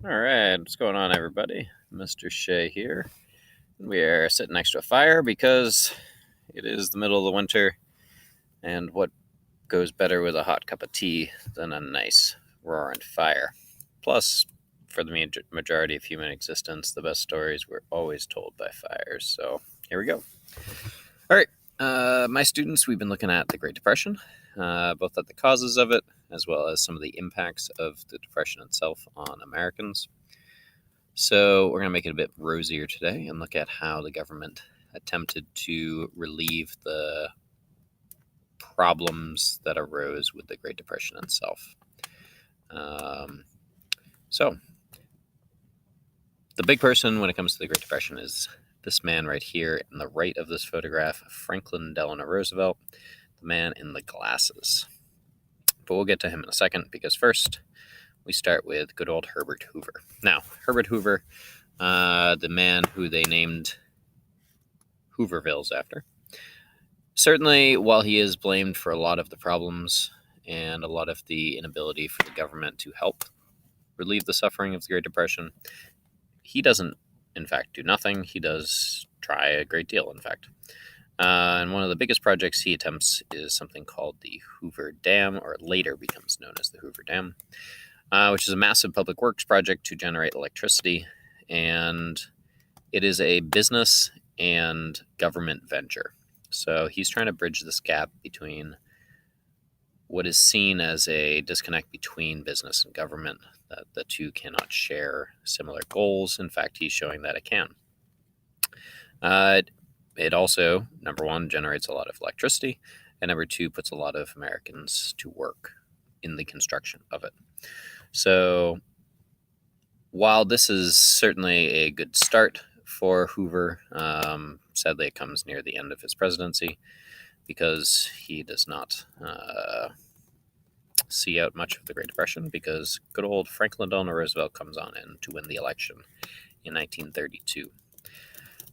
All right, what's going on, everybody? Mr. Shea here. We are sitting next to a fire because it is the middle of the winter, and what goes better with a hot cup of tea than a nice roaring fire? Plus, for the majority of human existence, the best stories were always told by fires. So here we go. All right, my students, we've been looking at the Great Depression, both at the causes of it as well as some of the impacts of the Depression itself on Americans. So we're going to make it a bit rosier today and look at how the government attempted to relieve the problems that arose with the Great Depression itself. So the big person when it comes to the Great Depression is this man right here in the right of this photograph, Franklin Delano Roosevelt, the man in the glasses. But we'll get to him in a second because first we start with good old Herbert Hoover. Now, Herbert Hoover, the man who they named Hoovervilles after. Certainly, while he is blamed for a lot of the problems and a lot of the inability for the government to help relieve the suffering of the Great Depression, he doesn't, in fact, do nothing. He does try a great deal, in fact. And one of the biggest projects he attempts is something called the Hoover Dam, or it later becomes known as the Hoover Dam, which is a massive public works project to generate electricity. And it is a business and government venture. So he's trying to bridge this gap between what is seen as a disconnect between business and government, that the two cannot share similar goals. In fact, he's showing that it can. It also, number one, generates a lot of electricity, and number two, puts a lot of Americans to work in the construction of it. So while this is certainly a good start for Hoover, sadly it comes near the end of his presidency because he does not see out much of the Great Depression because good old Franklin Delano Roosevelt comes on in to win the election in 1932.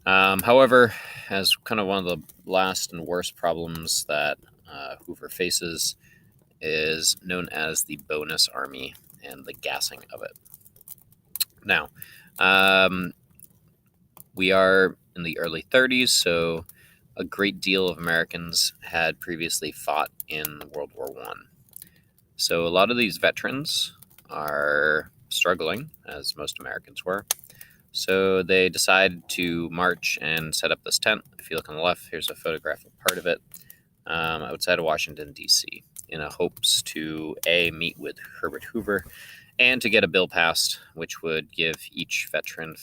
However, as kind of one of the last and worst problems that Hoover faces is known as the bonus army and the gassing of it. Now, we are in the early 30s, so a great deal of Americans had previously fought in World War I. So a lot of these veterans are struggling, as most Americans were. So they decide to march and set up this tent. If you look on the left, here's a photograph of part of it, outside of Washington, D.C., in hopes to, A, meet with Herbert Hoover, and to get a bill passed, which would give each veteran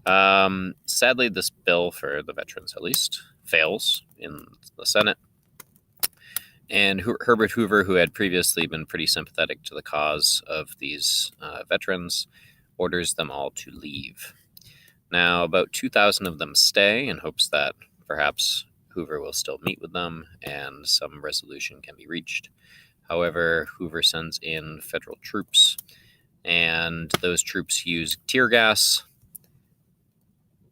$500. Sadly, this bill, for the veterans at least, fails in the Senate. And Herbert Hoover, who had previously been pretty sympathetic to the cause of these veterans, orders them all to leave. Now, about 2,000 of them stay in hopes that perhaps Hoover will still meet with them and some resolution can be reached. However, Hoover sends in federal troops, and those troops use tear gas,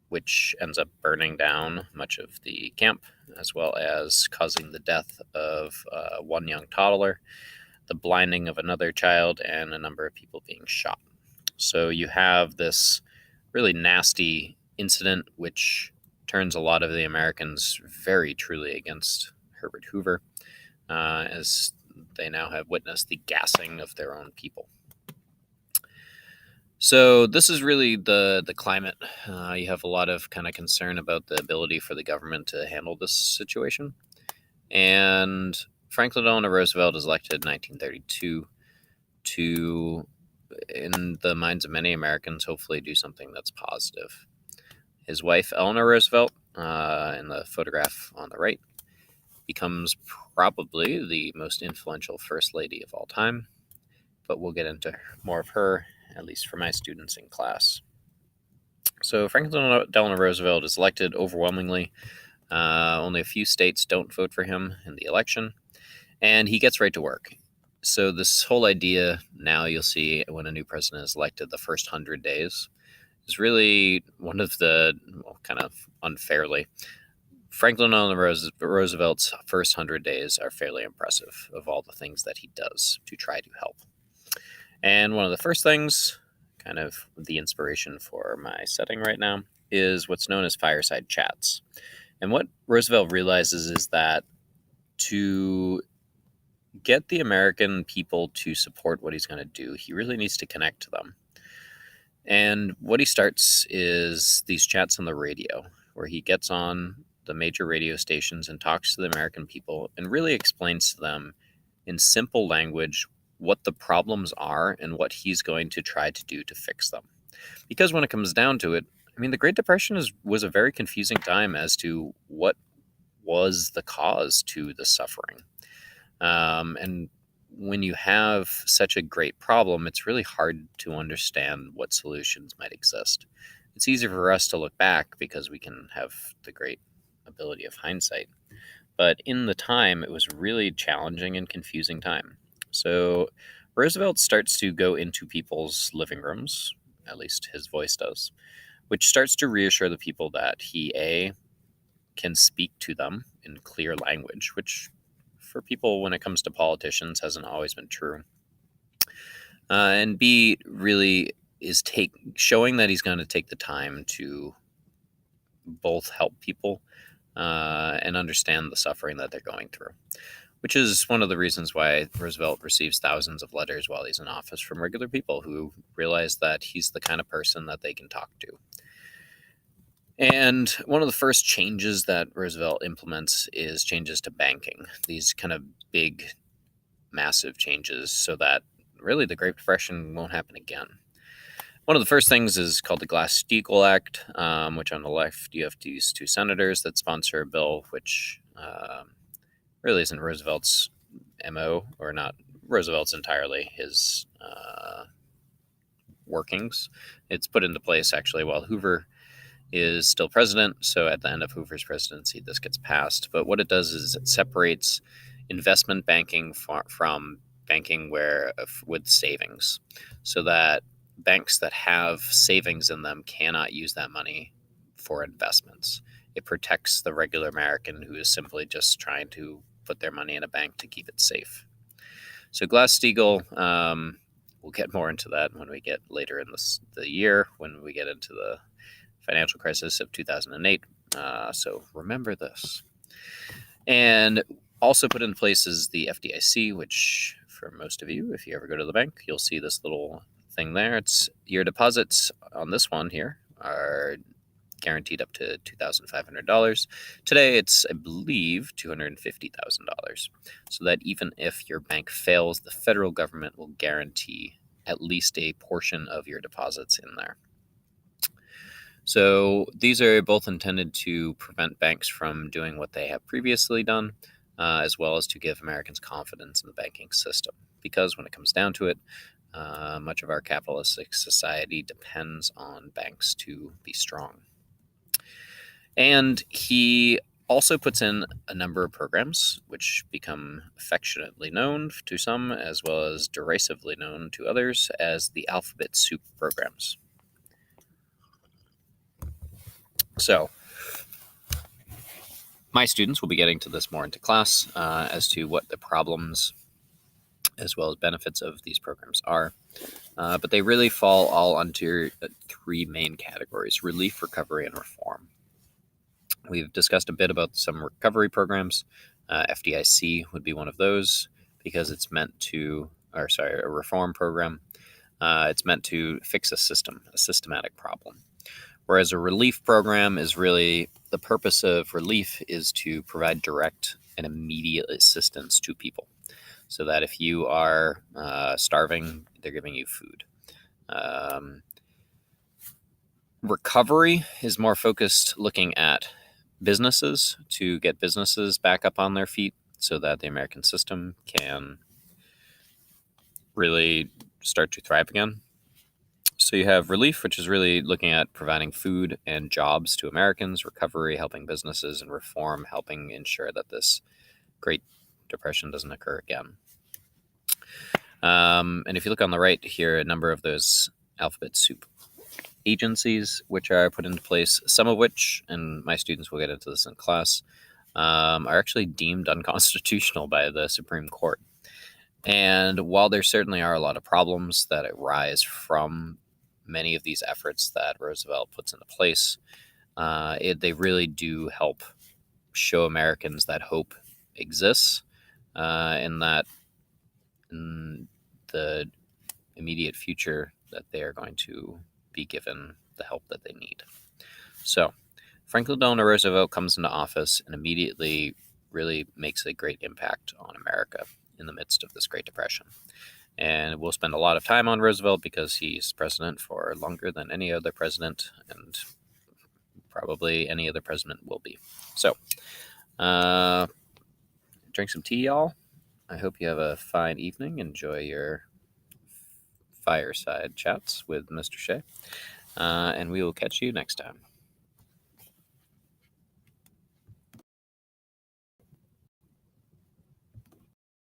which ends up burning down much of the camp, as well as causing the death of one young toddler, the blinding of another child, and a number of people being shot. So you have this really nasty incident, which turns a lot of the Americans very truly against Herbert Hoover, as they now have witnessed the gassing of their own people. So this is really the climate. You have a lot of kind of concern about the ability for the government to handle this situation. And Franklin Delano Roosevelt is elected in 1932 to, in the minds of many Americans, hopefully do something that's positive. His wife, Eleanor Roosevelt, in the photograph on the right, becomes probably the most influential first lady of all time. But we'll get into more of her, at least for my students in class. So Franklin Delano Roosevelt is elected overwhelmingly. Only a few states don't vote for him in the election, and he gets right to work. So this whole idea, now you'll see when a new president is elected, the first 100 days, is really one of the, well, kind of unfairly, Franklin Delano Roosevelt's first 100 days are fairly impressive of all the things that he does to try to help. And one of the first things, kind of the inspiration for my setting right now, is what's known as Fireside Chats. And what Roosevelt realizes is that to get the American people to support what he's going to do, he really needs to connect to them. And what he starts is these chats on the radio, where he gets on the major radio stations and talks to the American people and really explains to them in simple language what the problems are and what he's going to try to do to fix them. Because when it comes down to it, I mean, the Great Depression was a very confusing time as to what was the cause to the suffering. And when you have such a great problem, it's really hard to understand what solutions might exist. It's easier for us to look back because we can have the great ability of hindsight. But in the time, it was really challenging and confusing time. So Roosevelt starts to go into people's living rooms, at least his voice does, which starts to reassure the people that he can speak to them in clear language, which for people when it comes to politicians hasn't always been true. And B, really is showing that he's going to take the time to both help people and understand the suffering that they're going through, which is one of the reasons why Roosevelt receives thousands of letters while he's in office from regular people who realize that he's the kind of person that they can talk to. And one of the first changes that Roosevelt implements is changes to banking, these kind of big, massive changes so that really the Great Depression won't happen again. One of the first things is called the Glass-Steagall Act, which on the left you have these two senators that sponsor a bill which really isn't Roosevelt's MO, or not Roosevelt's entirely, his workings. It's put into place actually while Hoover is still president, so at the end of Hoover's presidency this gets passed. But what it does is it separates investment banking from banking with savings, so that banks that have savings in them cannot use that money for investments. It protects the regular American who is simply just trying to put their money in a bank to keep it safe. So Glass-Steagall, we'll get more into that when we get later in the year, when we get into the financial crisis of 2008. So remember this. And also put in place is the FDIC, which for most of you, if you ever go to the bank, you'll see this little thing there. It's your deposits on this one here are guaranteed up to $2,500. Today, it's, I believe, $250,000. So that even if your bank fails, the federal government will guarantee at least a portion of your deposits in there. So these are both intended to prevent banks from doing what they have previously done, as well as to give Americans confidence in the banking system. Because when it comes down to it, much of our capitalistic society depends on banks to be strong. And he also puts in a number of programs which become affectionately known to some, as well as derisively known to others, as the alphabet soup programs. So my students will be getting to this more into class as to what the problems as well as benefits of these programs are. But they really fall all under three main categories: relief, recovery, and reform. We've discussed a bit about some recovery programs. FDIC would be one of those because it's meant to, a reform program. It's meant to fix a systematic problem. Whereas a relief program is really, the purpose of relief is to provide direct and immediate assistance to people. So that if you are starving, they're giving you food. Recovery is more focused looking at businesses to get businesses back up on their feet so that the American system can really start to thrive again. So you have relief, which is really looking at providing food and jobs to Americans, recovery, helping businesses, and reform, helping ensure that this Great Depression doesn't occur again. And if you look on the right here, a number of those alphabet soup agencies which are put into place, some of which, and my students will get into this in class, are actually deemed unconstitutional by the Supreme Court. And while there certainly are a lot of problems that arise from many of these efforts that Roosevelt puts into place, they really do help show Americans that hope exists, and that in the immediate future that they are going to be given the help that they need. So Franklin Delano Roosevelt comes into office and immediately really makes a great impact on America in the midst of this Great Depression. And we'll spend a lot of time on Roosevelt because he's president for longer than any other president, and probably any other president will be. So, drink some tea, y'all. I hope you have a fine evening. Enjoy your Fireside Chats with Mr. Shea. And we will catch you next time.